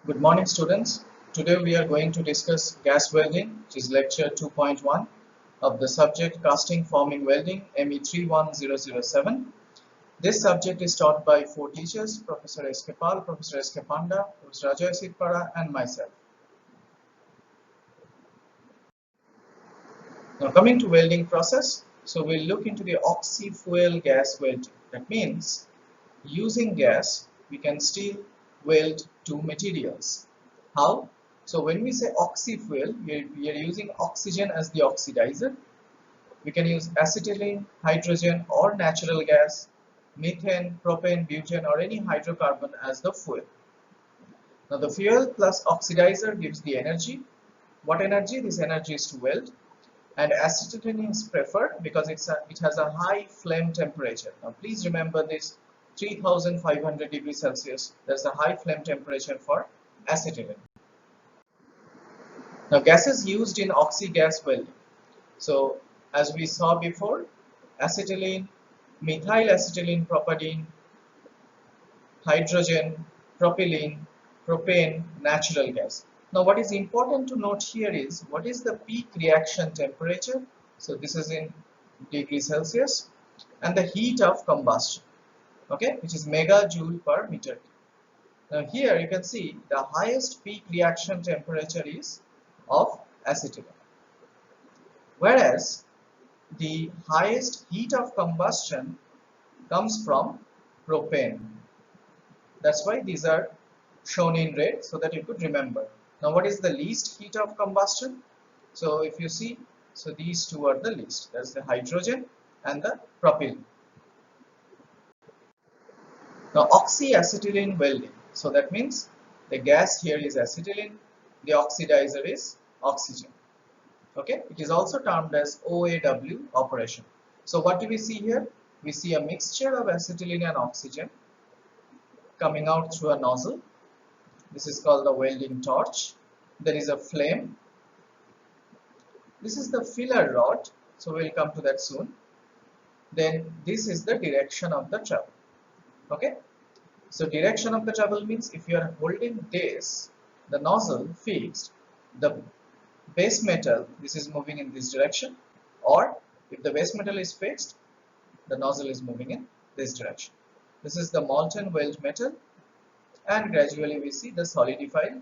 Good morning, students. Today we are going to discuss gas welding, which is lecture 2.1 of the subject casting forming welding ME 31007. This subject is taught by four teachers, Professor S. K. Pal, Professor S. K. Panda, Professor Ajay Sitpara, and myself. Now coming to welding process, so we'll look into the oxy-fuel gas welding. That means using gas, we can still weld two materials. How? So when we say oxy-fuel, we are using oxygen as the oxidizer. We can use acetylene, hydrogen or natural gas, methane, propane, butane or any hydrocarbon as the fuel. Now the fuel plus oxidizer gives the energy. What energy? This energy is to weld. And acetylene is preferred because it has a high flame temperature. Now please remember this 3500 degrees Celsius. There's a high flame temperature for acetylene. Now gases used in oxy-gas welding. So as we saw before, acetylene, methyl acetylene propylene, hydrogen, propylene, propane, natural gas. Now what is important to note here is what is the peak reaction temperature. So this is in degrees Celsius, and the heat of combustion, okay, which is megajoule per meter. Now here you can see the highest peak reaction temperature is of acetylene, whereas the highest heat of combustion comes from propane. That's why these are shown in red so that you could remember. Now what is the least heat of combustion? So if you see, so these two are the least. That's the hydrogen and the propylene. Now oxyacetylene welding. So that means the gas here is acetylene, the oxidizer is oxygen. Okay, it is also termed as OAW operation. So what do we see here? We see a mixture of acetylene and oxygen coming out through a nozzle. This is called the welding torch. There is a flame. This is the filler rod. So we'll come to that soon. Then this is the direction of the travel. Okay. So direction of the travel means if you are holding this, the nozzle fixed, the base metal, this is moving in this direction, or if the base metal is fixed, the nozzle is moving in this direction. This is the molten weld metal, and gradually we see the solidified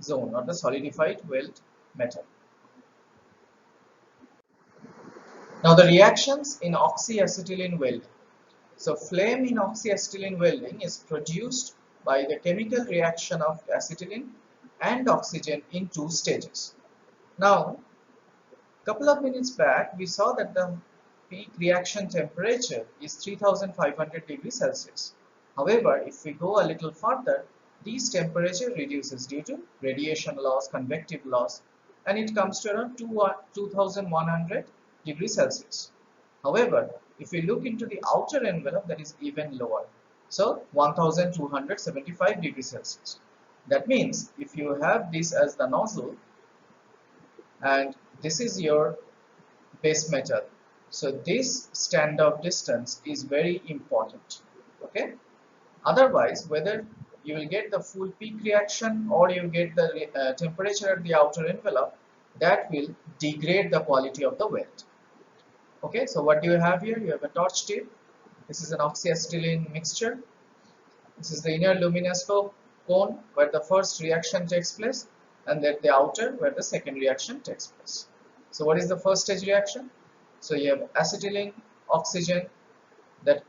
zone or the solidified weld metal. Now the reactions in oxyacetylene welding. So flame in oxyacetylene welding is produced by the chemical reaction of acetylene and oxygen in two stages. Now, a couple of minutes back, we saw that the peak reaction temperature is 3500 degrees Celsius. However, if we go a little further, this temperature reduces due to radiation loss, convective loss, and it comes to around 2100 degrees Celsius. However, if we look into the outer envelope, that is even lower. So 1275 degrees Celsius. That means if you have this as the nozzle and this is your base metal, so this standoff distance is very important. Okay. Otherwise, whether you will get the full peak reaction or you get the temperature at the outer envelope, that will degrade the quality of the weld. Okay, so what do you have here? You have a torch tip. This is an oxyacetylene mixture. This is the inner luminous cone where the first reaction takes place, and then the outer where the second reaction takes place. So what is the first stage reaction? So you have acetylene, oxygen that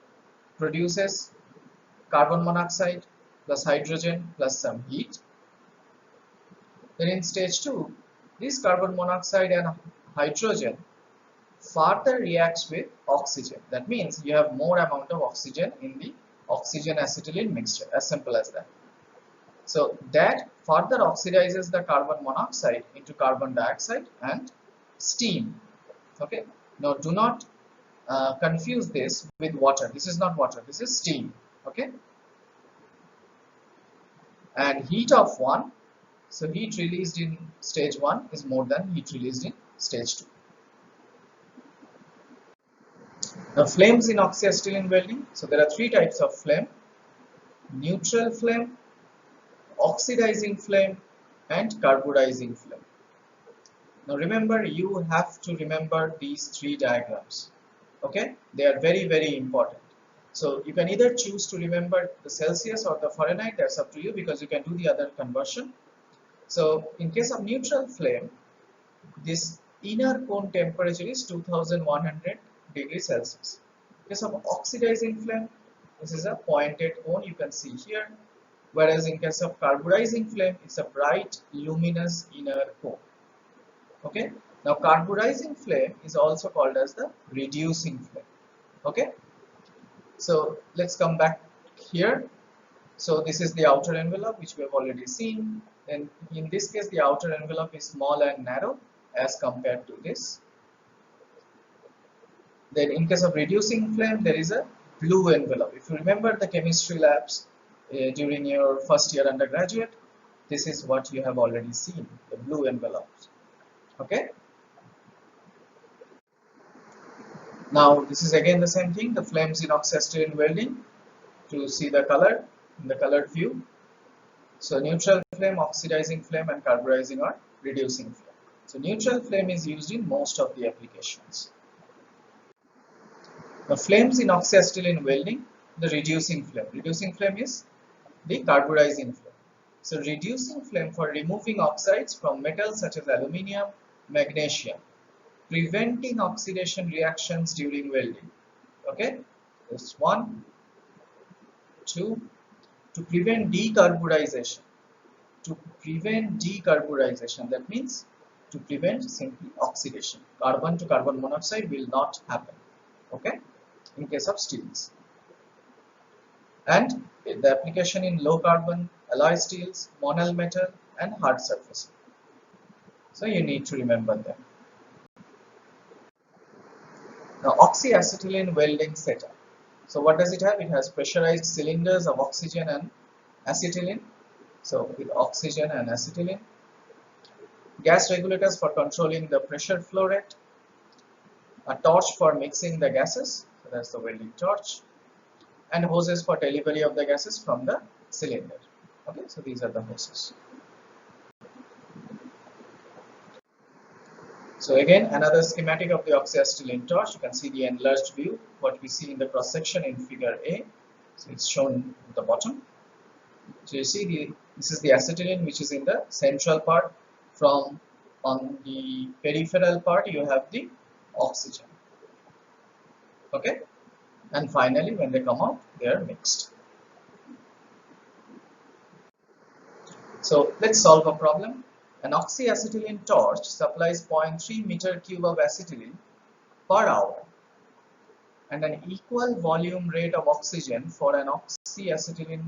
produces carbon monoxide plus hydrogen plus some heat. Then in stage 2, this carbon monoxide and hydrogen further reacts with oxygen. That means you have more amount of oxygen in the oxygen acetylene mixture, as simple as that. So that further oxidizes the carbon monoxide into carbon dioxide and steam. Okay, now do not confuse this with water. This is not water, this is steam. Okay, and heat of 1, so heat released in stage 1 is more than heat released in stage 2. Now flames in oxyacetylene welding. So there are three types of flame: neutral flame, oxidizing flame, and carbonizing flame. Now remember, you have to remember these three diagrams. Okay, they are very important. So you can either choose to remember the Celsius or the Fahrenheit, that's up to you, because you can do the other conversion. So in case of neutral flame, this inner cone temperature is 2100 degrees Celsius. In case of oxidizing flame, this is a pointed cone you can see here, whereas in case of carbonizing flame, it's a bright luminous inner cone. Okay, now carbonizing flame is also called as the reducing flame. Okay, so let's come back here. So this is the outer envelope which we have already seen, and in this case the outer envelope is small and narrow as compared to this. Then in case of reducing flame, there is a blue envelope. If you remember the chemistry labs during your first year undergraduate, this is what you have already seen, the blue envelopes. Okay, now this is again the same thing, the flames in oxyacetylene welding. To see the color in the colored view, so neutral flame, oxidizing flame, and carbonizing or reducing flame. So neutral flame is used in most of the applications. The flames in oxyacetylene welding, the reducing flame. Reducing flame is the carbonizing flame. So reducing flame for removing oxides from metals such as aluminium, magnesium, preventing oxidation reactions during welding. Okay, this one, two, to prevent decarbonization. To prevent decarbonization, that means to prevent simply oxidation. Carbon to carbon monoxide will not happen. Okay, in case of steels. And the application in low carbon alloy steels, monel metal, and hard surface. So you need to remember them. Now oxyacetylene welding setup. So what does it have? It has pressurized cylinders of oxygen and acetylene. So with oxygen and acetylene. Gas regulators for controlling the pressure flow rate. A torch for mixing the gases. So that's the welding torch. And hoses for delivery of the gases from the cylinder. Okay, so these are the hoses. So again, another schematic of the oxyacetylene torch. You can see the enlarged view, what we see in the cross section in figure A. So it's shown at the bottom. So you see this is the acetylene which is in the central part. From on the peripheral part you have the oxygen. Okay, and finally when they come out they are mixed. So let's solve a problem. An oxyacetylene torch supplies 0.3 meter cube of acetylene per hour and an equal volume rate of oxygen for an oxyacetylene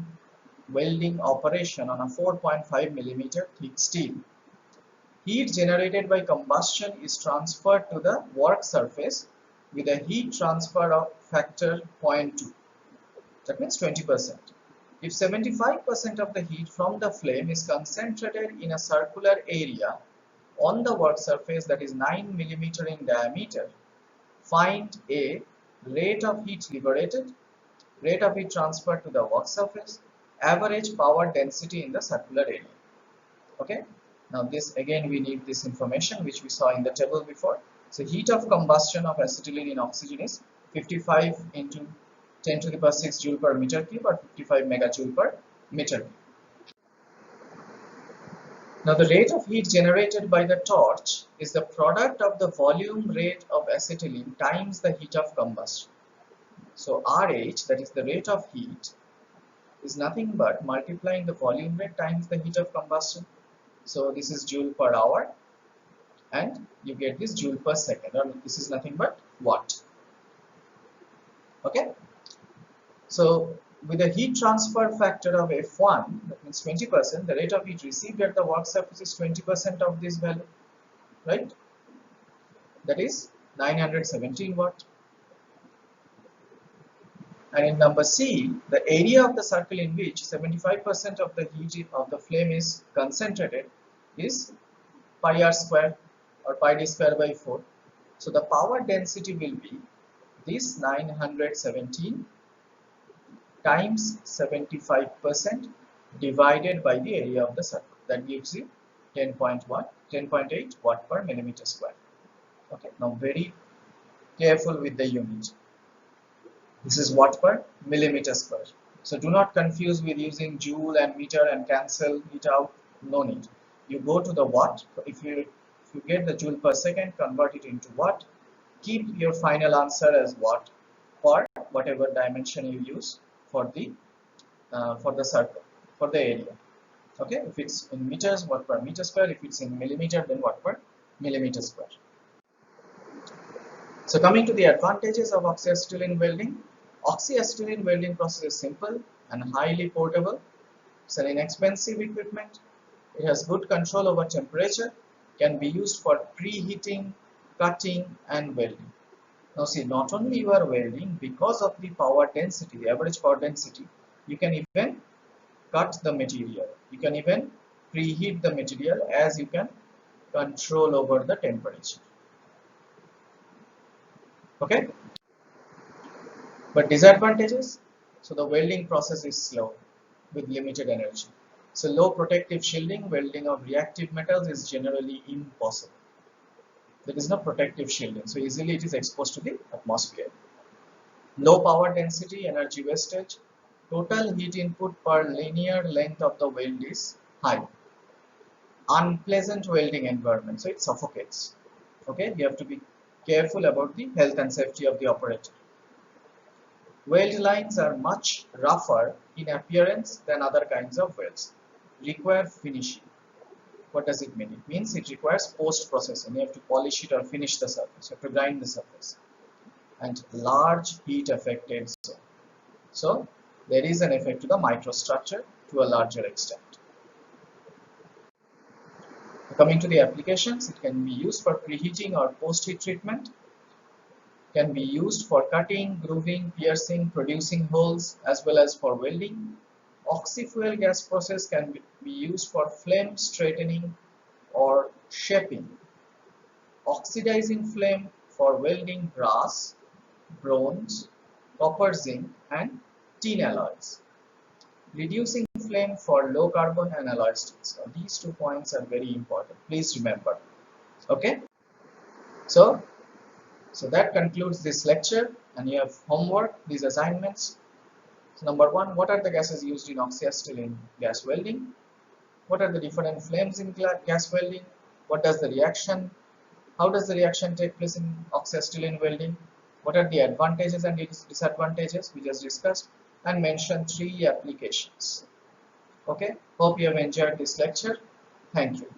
welding operation on a 4.5 millimeter thick steel. Heat generated by combustion is transferred to the work surface with a heat transfer factor 0.2. That means 20%. If 75% of the heat from the flame is concentrated in a circular area on the work surface that is 9 millimeter in diameter, find a rate of heat liberated, rate of heat transferred to the work surface, average power density in the circular area. Okay, now this again we need this information which we saw in the table before. So heat of combustion of acetylene in oxygen is 55 into 10 to the power 6 joule per meter cube or 55 megajoule per meter cube. Now the rate of heat generated by the torch is the product of the volume rate of acetylene times the heat of combustion. So RH, that is the rate of heat, is nothing but multiplying the volume rate times the heat of combustion. So this is joule per hour and you get this joule per second, or this is nothing but watt. Okay, so with a heat transfer factor of F1, that means 20%, the rate of heat received at the work surface is 20% of this value, right? That is 917 watt. And in number C, the area of the circle in which 75% of the heat of the flame is concentrated is pi r square or pi d square by 4. So the power density will be this 917 times 75% divided by the area of the circle. That gives you 10.8 watt per millimeter square. Okay, now very careful with the unit. This is watt per millimeter square. So do not confuse with using joule and meter and cancel it out. No need. You go to the watt. If you get the joule per second, convert it into watt. Keep your final answer as watt for whatever dimension you use for the circle, for the area. Okay, if it's in meters, watt per meter square. If it's in millimeter, then watt per millimeter square. So coming to the advantages of oxyacetylene welding. Oxyacetylene welding process is simple and highly portable. It's an inexpensive equipment. It has good control over temperature, can be used for preheating, cutting and welding. Now see, not only you are welding, because of the power density, the average power density, you can even cut the material. You can even preheat the material as you can control over the temperature. Okay? But disadvantages? So the welding process is slow with limited energy. So low protective shielding, welding of reactive metals is generally impossible. There is no protective shielding, so easily it is exposed to the atmosphere. Low power density, energy wastage. Total heat input per linear length of the weld is high. Unpleasant welding environment, so it suffocates. Okay, you have to be careful about the health and safety of the operator. Weld lines are much rougher in appearance than other kinds of welds. Require finishing. What does it mean? It means it requires post-processing. You have to polish it or finish the surface. You have to grind the surface. And large heat affected zone. So there is an effect to the microstructure to a larger extent. Coming to the applications, it can be used for preheating or post-heat treatment. Can be used for cutting, grooving, piercing, producing holes, as well as for welding. Oxy-fuel gas process can be used for flame straightening or shaping. Oxidizing flame for welding brass, bronze, copper, zinc, and tin alloys. Reducing flame for low carbon and alloy steels. Now, these 2 points are very important. Please remember. Okay. So that concludes this lecture, and you have homework, these assignments. So number 1, what are the gases used in oxyacetylene gas welding? What are the different flames in gas welding? What does the reaction? How does the reaction take place in oxyacetylene welding? What are the advantages and disadvantages we just discussed, and mention 3 applications. Okay, hope you have enjoyed this lecture. Thank you.